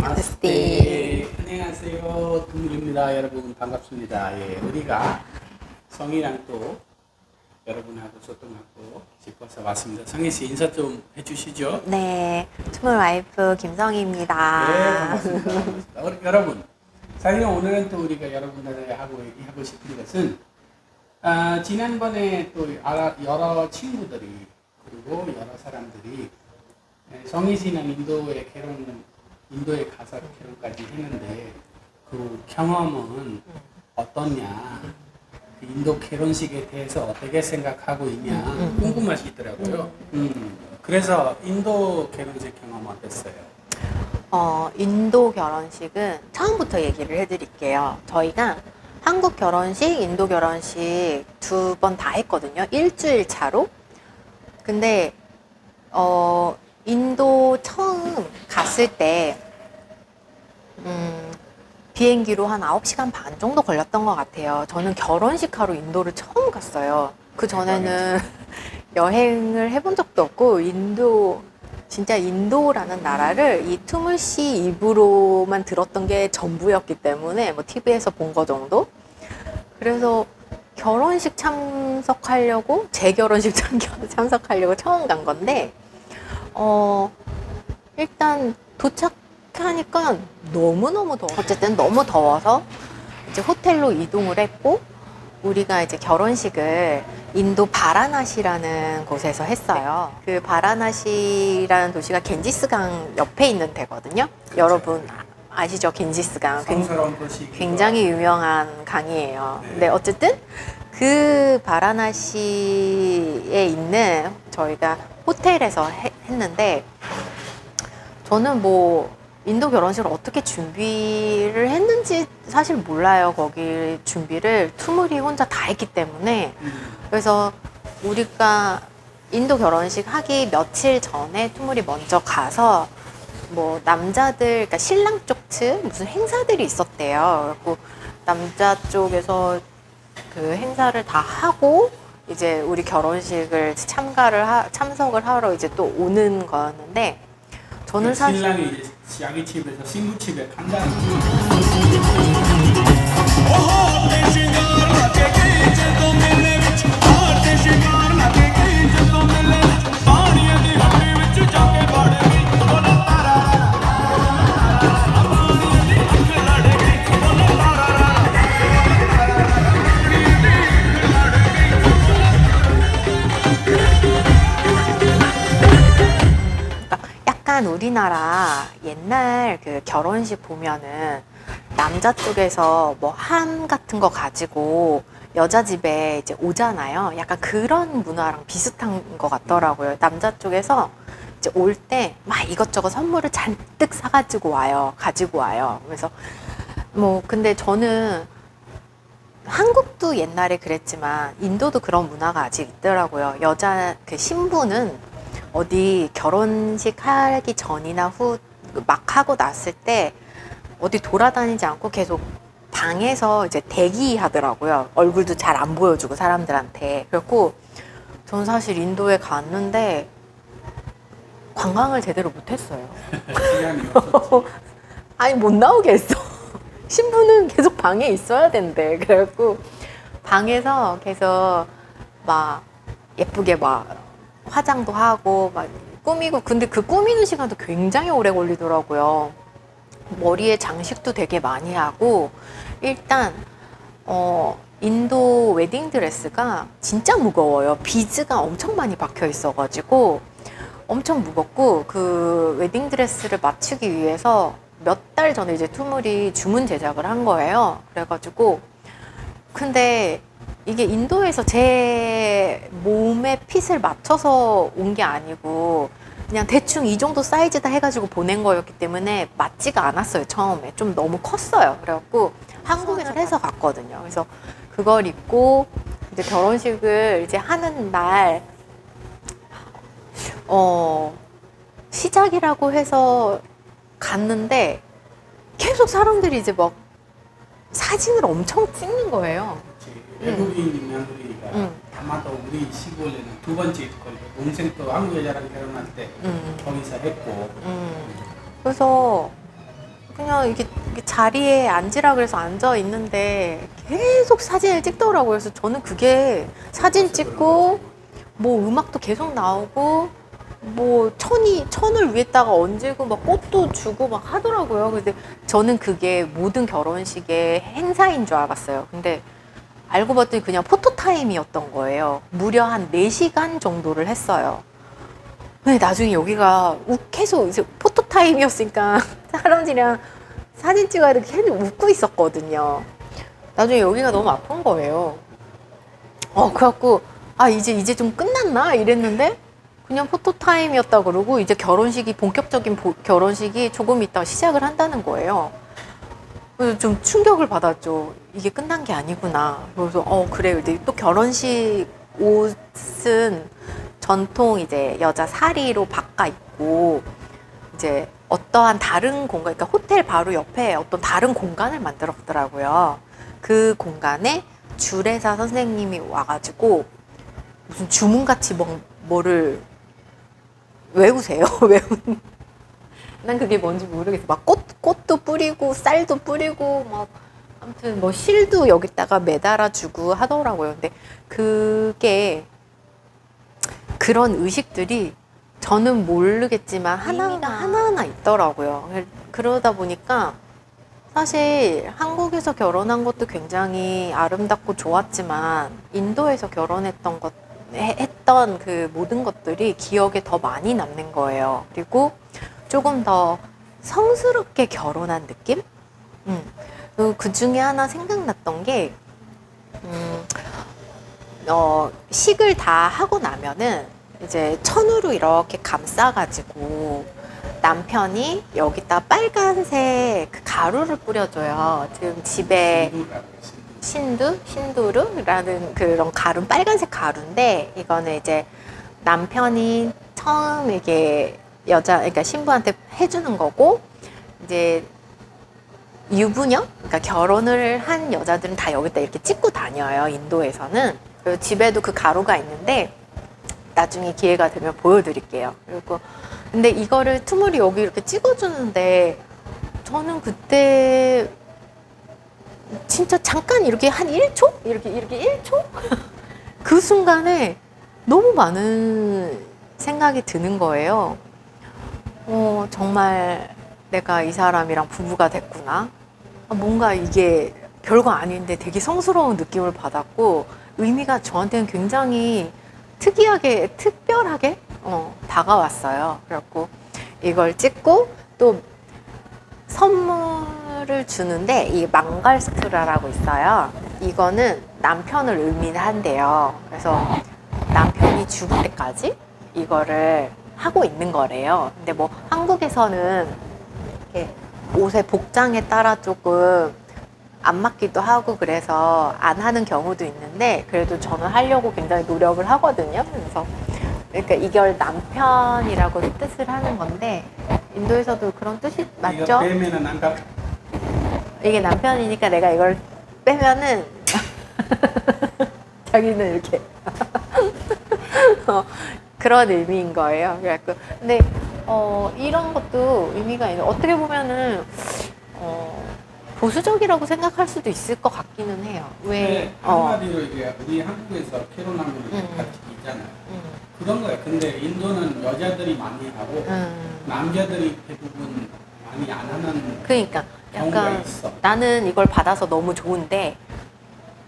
나마스테. 안녕하세요. 동일입니다. 여러분 반갑습니다. 예, 우리가 성희랑 또 여러분하고 소통하고 싶어서 왔습니다. 성희 씨 인사 좀 해주시죠. 네, 투몰 와이프 김성희입니다. 네, 반갑습니다. 반갑습니다. 여러분, 사실 오늘은 또 우리가 여러분들에게 하고 싶은 것은 지난번에 또 여러 친구들이 그리고 여러 사람들이 성희 씨는 인도에 가서 결혼까지 했는데 그 경험은 어떠냐, 그 인도 결혼식에 대해서 어떻게 생각하고 있냐 궁금하시더라고요. 그래서 인도 결혼식 경험 어땠어요? 인도 결혼식은 처음부터 얘기를 해드릴게요. 저희가 한국 결혼식, 인도 결혼식 두 번 다 했거든요. 일주일 차로. 근데 인도 처음 갔을 때 비행기로 한 9시간 반 정도 걸렸던 것 같아요. 저는 결혼식 하러 인도를 처음 갔어요. 그 전에는 여행을 해본 적도 없고 진짜 인도라는 나라를 이 투물 씨 입으로만 들었던 게 전부였기 때문에 뭐 TV에서 본 거 정도? 그래서 결혼식 참석하려고 제 결혼식 참석하려고 처음 간 건데 일단 도착하니까 너무너무 더워. 어쨌든 너무 더워서 이제 호텔로 이동을 했고 우리가 이제 결혼식을 인도 바라나시라는 곳에서 했어요. 그 바라나시라는 도시가 겐지스강 옆에 있는 데거든요. 여러분 아시죠? 겐지스강. 성스러운 도시. 굉장히 유명한 강이에요. 근데 어쨌든 그 바라나시에 있는 저희가 호텔에서 했는데 저는 뭐 인도 결혼식을 어떻게 준비를 했는지 사실 몰라요. 거기 준비를 투물이 혼자 다 했기 때문에. 그래서 우리가 인도 결혼식 하기 며칠 전에 투물이 먼저 가서 뭐 남자들, 그러니까 신랑 쪽 측 무슨 행사들이 있었대요. 그래서 남자 쪽에서 그 행사를 다 하고 이제 우리 결혼식을 참석을 하러 이제 또 오는 거였는데 저는 사실 신랑이 이제 자기 집에서 신부 집에 간다는 약간 우리나라 옛날 그 결혼식 보면은 남자 쪽에서 뭐 함 같은 거 가지고 여자 집에 이제 오잖아요. 약간 그런 문화랑 비슷한 것 같더라고요. 남자 쪽에서 이제 올 때 막 이것저것 선물을 잔뜩 사가지고 가지고 와요. 그래서 뭐 근데 저는 한국도 옛날에 그랬지만 인도도 그런 문화가 아직 있더라고요. 여자 그 신부는 어디 결혼식 하기 전이나 후 막 하고 났을 때 어디 돌아다니지 않고 계속 방에서 이제 대기하더라고요. 얼굴도 잘 안 보여주고 사람들한테. 그래갖고 저는 사실 인도에 갔는데 관광을 제대로 못했어요. 아니 못 나오게 했어. 신부는 계속 방에 있어야 된대. 그래갖고 방에서 계속 막 예쁘게 막 화장도 하고 막 꾸미고 근데 그 꾸미는 시간도 굉장히 오래 걸리더라고요. 머리에 장식도 되게 많이 하고 일단 인도 웨딩드레스가 진짜 무거워요. 비즈가 엄청 많이 박혀 있어가지고 엄청 무겁고 그 웨딩드레스를 맞추기 위해서 몇 달 전에 이제 투물이 주문 제작을 한 거예요. 그래가지고 근데 이게 인도에서 제 몸의 핏을 맞춰서 온 게 아니고 그냥 대충 이 정도 사이즈다 해가지고 보낸 거였기 때문에 맞지가 않았어요. 처음에 좀 너무 컸어요. 그래갖고 한국에서 해서 갔거든요. 그래서 그걸 입고 이제 결혼식을 이제 하는 날 시작이라고 해서 갔는데 계속 사람들이 이제 막 사진을 엄청 찍는 거예요. 외국인 며느리가 아마도 우리 시골에는 두 번째 걸 동생도 한국 여자랑 결혼할 때 거기서 했고 그래서 그냥 이렇게 자리에 앉으라 그래서 앉아 있는데 계속 사진을 찍더라고요. 그래서 저는 그게 사진 찍고 뭐 음악도 계속 나오고 뭐 천을 위에다가 얹고 막 꽃도 주고 막 하더라고요. 근데 저는 그게 모든 결혼식의 행사인 줄 알았어요. 근데 알고 봤더니 그냥 포토타임이었던 거예요. 무려 한 4시간 정도를 했어요. 근데 나중에 여기가 욱해서 이제 포토타임이었으니까 사람들이랑 사진 찍어야 돼 계속 웃고 있었거든요. 나중에 여기가 너무 아픈 거예요. 그래갖고 이제 좀 끝났나 이랬는데 그냥 포토타임이었다 그러고 이제 본격적인 결혼식이 조금 있다가 시작을 한다는 거예요. 그래서 좀 충격을 받았죠. 이게 끝난 게 아니구나. 그래서 그래요. 근데 또 결혼식 옷은 전통 이제 여자 사리로 바꿔 입고 이제 어떠한 다른 공간, 그러니까 호텔 바로 옆에 어떤 다른 공간을 만들었더라고요. 그 공간에 주례사 선생님이 와가지고 무슨 주문같이 뭐를 외우세요. 난 그게 뭔지 모르겠어. 막 꽃도 뿌리고 쌀도 뿌리고 막 아무튼 뭐 실도 여기다가 매달아주고 하더라고요. 근데 그게 그런 의식들이 저는 모르겠지만 하나하나 있더라고요. 그러다 보니까 사실 한국에서 결혼한 것도 굉장히 아름답고 좋았지만 인도에서 했던 그 모든 것들이 기억에 더 많이 남는 거예요. 그리고 조금 더 성스럽게 결혼한 느낌? 그 중에 하나 생각났던 게 식을 다 하고 나면은 이제 천으로 이렇게 감싸가지고 남편이 여기다 빨간색 그 가루를 뿌려줘요. 지금 집에 신두르라는 그런 가루, 빨간색 가루인데 이거는 이제 남편이 처음 이게 그러니까 신부한테 해주는 거고 이제 유부녀, 그러니까 결혼을 한 여자들은 다 여기다 이렇게 찍고 다녀요. 인도에서는. 그리고 집에도 그 가루가 있는데 나중에 기회가 되면 보여드릴게요. 그리고 근데 이거를 투물이 여기 이렇게 찍어주는데 저는 그때 진짜 잠깐 이렇게 한 1초? 이렇게 1초? 그 순간에 너무 많은 생각이 드는 거예요. 정말 내가 이 사람이랑 부부가 됐구나. 뭔가 이게 별거 아닌데 되게 성스러운 느낌을 받았고 의미가 저한테는 굉장히 특별하게 다가왔어요. 그래갖고 이걸 찍고 또 선물을 주는데 이 망갈스트라라고 있어요. 이거는 남편을 의미한대요. 그래서 남편이 죽을 때까지 이거를 하고 있는 거래요. 근데 뭐 한국에서는 이렇게 옷의 복장에 따라 조금 안 맞기도 하고 그래서 안 하는 경우도 있는데 그래도 저는 하려고 굉장히 노력을 하거든요. 그래서 그러니까 이걸 남편이라고 뜻을 하는 건데 인도에서도 그런 뜻이 맞죠? 이거 빼면은 안 이게 남편이니까 내가 이걸 빼면은 자기는 이렇게 그런 의미인 거예요. 그래갖고 근데 이런 것도 의미가 있는 어떻게 보면은 보수적이라고 생각할 수도 있을 것 같기는 해요. 왜? 한마디로 이게 우리 한국에서 결혼하면 같이 있잖아요. 그런 거예요. 근데 인도는 여자들이 많이 하고 남자들이 대부분 많이 안 하는 그러니까 경우가 약간 있어. 나는 이걸 받아서 너무 좋은데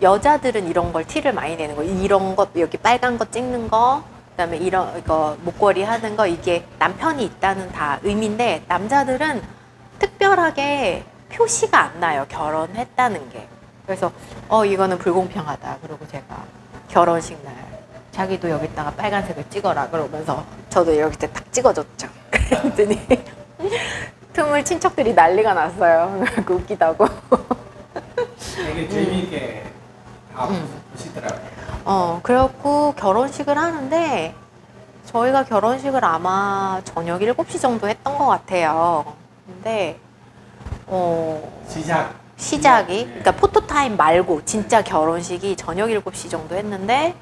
여자들은 이런 걸 티를 많이 내는 거. 이런 거 여기 빨간 거 찍는 거 그다음에 이거 목걸이 하는 거 이게 남편이 있다는 다 의미인데 남자들은 특별하게 표시가 안 나요. 결혼했다는 게. 그래서 이거는 불공평하다. 그리고 제가 결혼식 날 자기도 여기다가 빨간색을 찍어라 그러면서 저도 여기다 딱 찍어줬죠. 그랬더니 틈을 친척들이 난리가 났어요. 그래서 웃기다고. 되게 재미있게 다 보시더라고요. 그래갖고 결혼식을 하는데 저희가 결혼식을 아마 저녁 7시 정도 했던 것 같아요. 근데 시작이 그러니까 포토타임 말고 진짜 결혼식이 저녁 7시 정도 했는데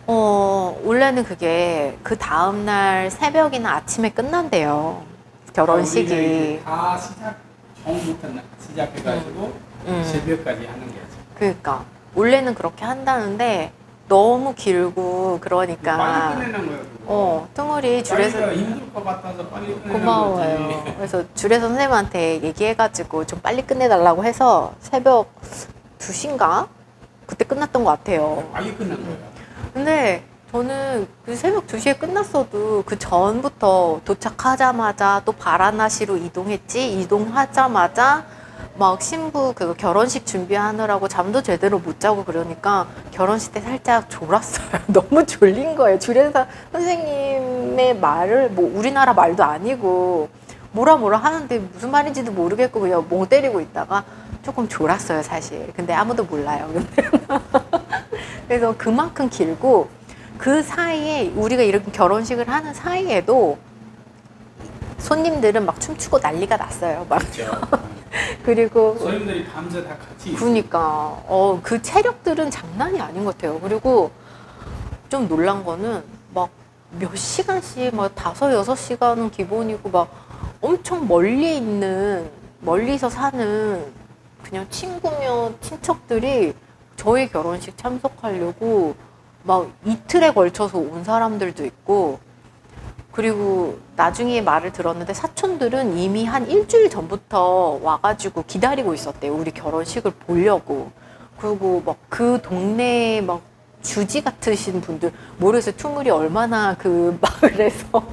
원래는 그게 그 다음날 새벽이나 아침에 끝난대요. 결혼식이. 우리가 이제 다 처음부터 시작해가지고 새벽까지 하는 거죠. 그러니까 원래는 그렇게 한다는데 너무 길고 빨리 그러니까 끝내는 거예요. 그거. 뚱우리 줄에서 빨리 힘들 것 같아서 빨리 끝내는 고마워요. 거지. 그래서 줄에서 선생님한테 얘기해가지고 좀 빨리 끝내달라고 해서 새벽 2시인가? 그때 끝났던 것 같아요. 빨리 끝난 거예요. 근데 저는 그 새벽 2시에 끝났어도 그 전부터 도착하자마자 또 바라나시로 이동했지, 이동하자마자 막 신부 그 결혼식 준비하느라고 잠도 제대로 못 자고 그러니까 결혼식 때 살짝 졸았어요. 너무 졸린 거예요. 줄에서 선생님의 말을 뭐 우리나라 말도 아니고 뭐라 하는데 무슨 말인지도 모르겠고 그냥 멍 때리고 있다가 조금 졸았어요, 사실. 근데 아무도 몰라요. 그래서 그만큼 길고 그 사이에 우리가 이렇게 결혼식을 하는 사이에도 손님들은 막 춤추고 난리가 났어요. 막 그렇죠. 그리고 손님들이 밤새 다 같이 있어요. 그러니까 그 체력들은 장난이 아닌 것 같아요. 그리고 좀 놀란 거는 막 몇 시간씩 막 5-6시간은 기본이고 막 엄청 멀리서 사는 그냥 친구며 친척들이 저희 결혼식 참석하려고 막 이틀에 걸쳐서 온 사람들도 있고, 그리고 나중에 말을 들었는데 사촌들은 이미 한 일주일 전부터 와가지고 기다리고 있었대요. 우리 결혼식을 보려고. 그리고 막 그 동네에 막 주지 같으신 분들, 모르겠어요. 투물이 얼마나 그 마을에서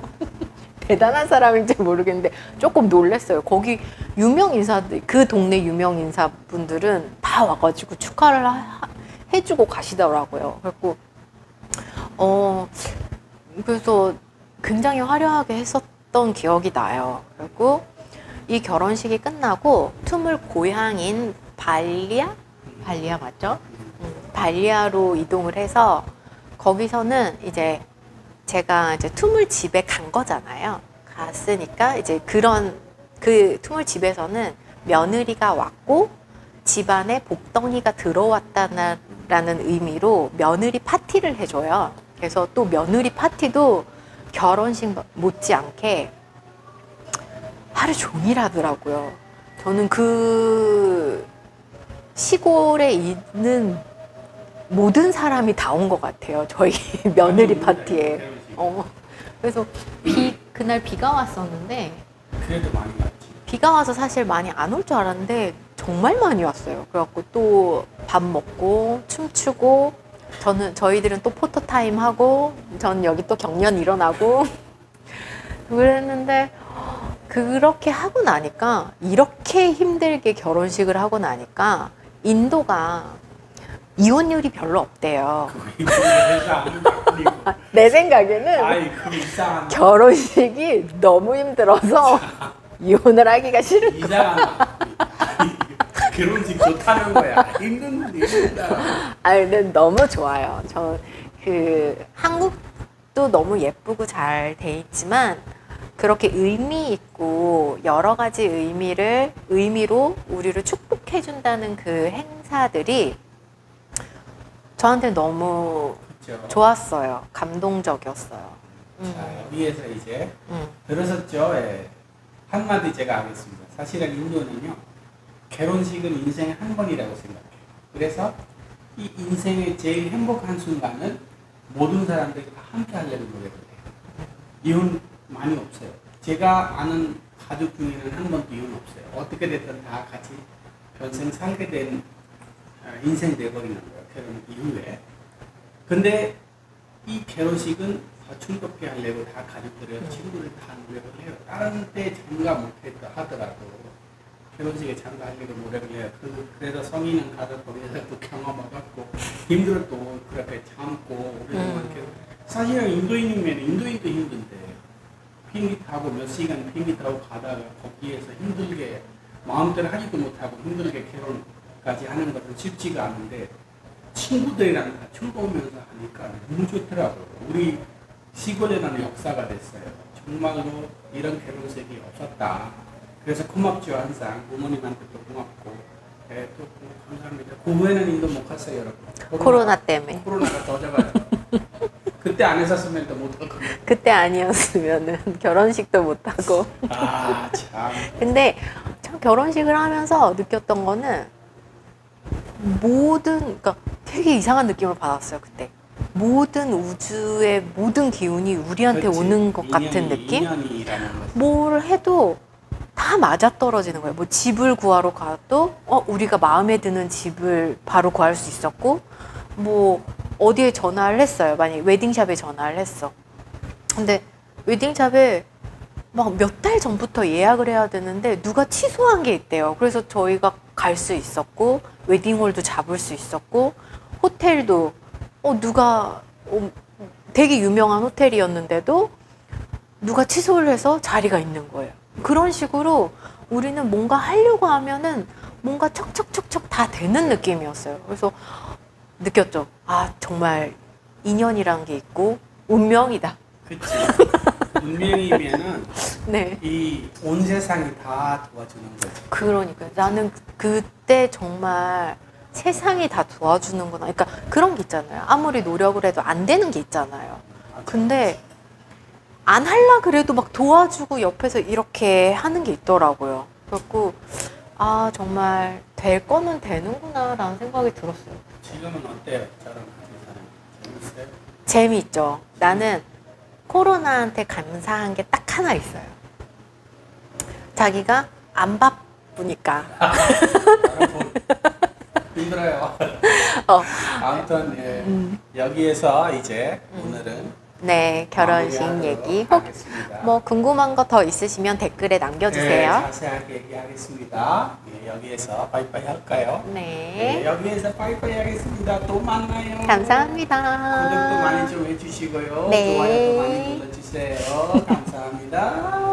대단한 사람인지 모르겠는데 조금 놀랐어요. 거기 유명 인사들, 그 동네 유명 인사분들은 다 와가지고 축하를 해주고 가시더라고요. 그래서 굉장히 화려하게 했었던 기억이 나요. 그리고 이 결혼식이 끝나고 투물 고향인 발리아 맞죠? 발리아로 이동을 해서 거기서는 이제 제가 이제 투물 집에 간 거잖아요. 갔으니까 이제 그 투물 집에서는 며느리가 왔고 집안에 복덩이가 들어왔다는 의미로 며느리 파티를 해줘요. 그래서 또 며느리 파티도 결혼식 못지않게 하루 종일 하더라고요. 저는 그 시골에 있는 모든 사람이 다 온 것 같아요. 저희 며느리 파티에. 그래서 그날 비가 왔었는데 그래도 많이 왔지. 비가 와서 사실 많이 안 올 줄 알았는데 정말 많이 왔어요. 그래갖고 또 밥 먹고 춤추고 저희들은 또 포토타임 하고 전 여기 또 경연 일어나고 그랬는데 그렇게 하고 나니까 이렇게 힘들게 결혼식을 하고 나니까 인도가 이혼율이 별로 없대요. 내 생각에는 결혼식이 너무 힘들어서 이혼을 하기가 싫은 거야. 이상하다. 결혼식 좋다는 거야. 힘든다. 근데 너무 좋아요. 한국도 너무 예쁘고 잘 돼 있지만 그렇게 의미 있고 여러 가지 의미로 우리를 축복해 준다는 그 행사들이 저한테 너무 그렇죠. 좋았어요. 감동적이었어요. 자, 여기에서 이제 들으셨죠? 예. 한마디 제가 하겠습니다. 사실은 인도는요, 결혼식은 인생에 한 번이라고 생각해요. 그래서 이 인생의 제일 행복한 순간은 모든 사람들이 다 함께 하려고 노력을 해요. 이혼 많이 없어요. 제가 아는 가족 중에는 한 번도 이혼 없어요. 어떻게 됐든 다 같이 평생 살게 된 인생 돼버리는 거예요. 결혼 이후에. 근데 이 결혼식은 더 즐겁게 하려고 다 가족들이랑 친구들 다 노력을 해요. 다른 때 참가 못했다 하더라도 결혼식에 참가하려고 노력을 해요. 그래서 성인은 가서 거기서 또 경험해갖고 힘들어도 그렇게 참고 사실은 인도인이면 인도인도 힘든데 비행기 타고 몇 시간 비행기 타고 가다가 거기에서 힘들게 마음대로 하지도 못하고 힘들게 결혼까지 하는 것은 쉽지가 않은데 친구들이랑 다 즐거우면서 하니까 너무 좋더라고요. 우리 시골에는 역사가 됐어요. 정말로 이런 결혼식이 없었다. 그래서 고맙죠. 항상 부모님한테도 고맙고 또 감사합니다. 그 후에는 인도 못 갔어요. 여러분. 코로나 때문에. 코로나가 더 잡아요. 그때 안 했었으면 또 못할 거예요. 그때 아니었으면은 결혼식도 못하고. 아, 참. 근데 참 결혼식을 하면서 느꼈던 거는 그러니까 되게 이상한 느낌을 받았어요, 그때. 모든 우주의 모든 기운이 우리한테 그렇지. 오는 것 같은 느낌? 인연이라는 거지. 뭘 해도 다 맞아떨어지는 거예요. 뭐 집을 구하러 가도 우리가 마음에 드는 집을 바로 구할 수 있었고, 뭐 어디에 전화를 했어요. 만약에 웨딩샵에 전화를 했어. 근데 웨딩샵에 막 몇 달 전부터 예약을 해야 되는데 누가 취소한 게 있대요. 그래서 저희가 갈 수 있었고, 웨딩홀도 잡을 수 있었고, 호텔도 누가 되게 유명한 호텔이었는데도 누가 취소를 해서 자리가 있는 거예요. 그런 식으로 우리는 뭔가 하려고 하면은 뭔가 척척척척 다 되는 느낌이었어요. 그래서 느꼈죠. 아, 정말 인연이란 게 있고 운명이다. 그치. 운명이면은 네. 이 온 세상이 다 도와주는 거지. 그러니까 나는 그때 정말 세상이 다 도와주는구나. 그러니까 그런 게 있잖아요. 아무리 노력을 해도 안 되는 게 있잖아요. 근데 안 할라 그래도 막 도와주고 옆에서 이렇게 하는 게 있더라고요. 그래갖고 아, 정말 될 거는 되는구나 라는 생각이 들었어요. 지금은 어때요? 저랑 하는 사람 재밌어요? 재미있죠. 나는 코로나한테 감사한 게 딱 하나 있어요. 자기가 안 바쁘니까. 힘들어요. 어, 아무튼 예, 여기에서 이제 오늘은 네, 결혼식 마무리하도록 얘기. 혹 하겠습니다. 뭐 궁금한 거 더 있으시면 댓글에 남겨주세요. 자세하게 얘기하겠습니다. 예, 여기에서 빠이빠이 할까요? 네. 예, 여기에서 빠이빠이 하겠습니다. 또 만나요. 감사합니다. 구독도 많이 좀 해주시고요. 네. 좋아요도 많이 눌러주세요. 감사합니다.